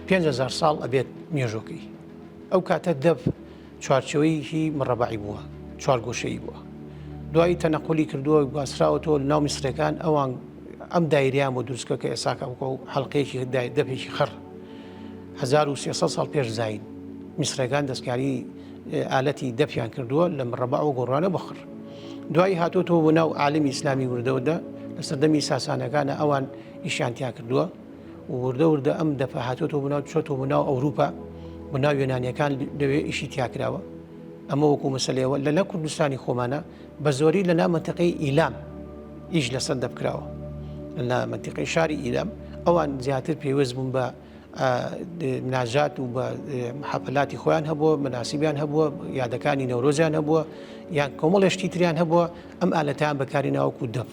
5,000 ساڵ ئەبێت مێژۆکەی. ئەو کاتە دەف چوارچەوەیەکی مڕەبعی بووە، چوارگۆشەیی بووە. دوایی تەنەقولی کردووە گواستراوەتەوە ناو میسرەکان ئەوان ئەم دایریان بۆ دروستکە کە ئێساکە بکە و حەڵقەیەکی دەپێکی خڕ 1300 ساڵ پێش زاین میسرەکان دەستکاری ئالەتی دەپیان کردووە لە مڕەبع و گۆڕانە بەخڕ. دوایی هاتوۆتەوە بۆ ناو عالمی ئیسلامی وردەوەدا لە سەردەمی ساسانەکانە ئەوان ئیشانتیان کردووە و وردە ئەم دەفە هاتوۆتەوە بناو چۆتەوە بۆ ناو ئەوروپا بۆ ناو یۆنانیەکان لەوێ ئیشی تیاکراوە. ئەمە وەکو مەسەلەیەوە لە کوردستانی خۆمانە بە زۆری لە ناو منتیقەی ئیلام ئیش لەسەر دەبکراوە. لە منتیقەی شاری ئیلام ئەوان زیاتر پێوەست بوون بە مناجات و بە حەفەلاتی خۆیان هەبووە، مناسیبیان هەبووە، یادەکانی نەورۆزیان هەبووە، یان کۆمەڵێشتی تریان هەبووە، ئەم ئالەتیان بەکاری ناوەکو دەف.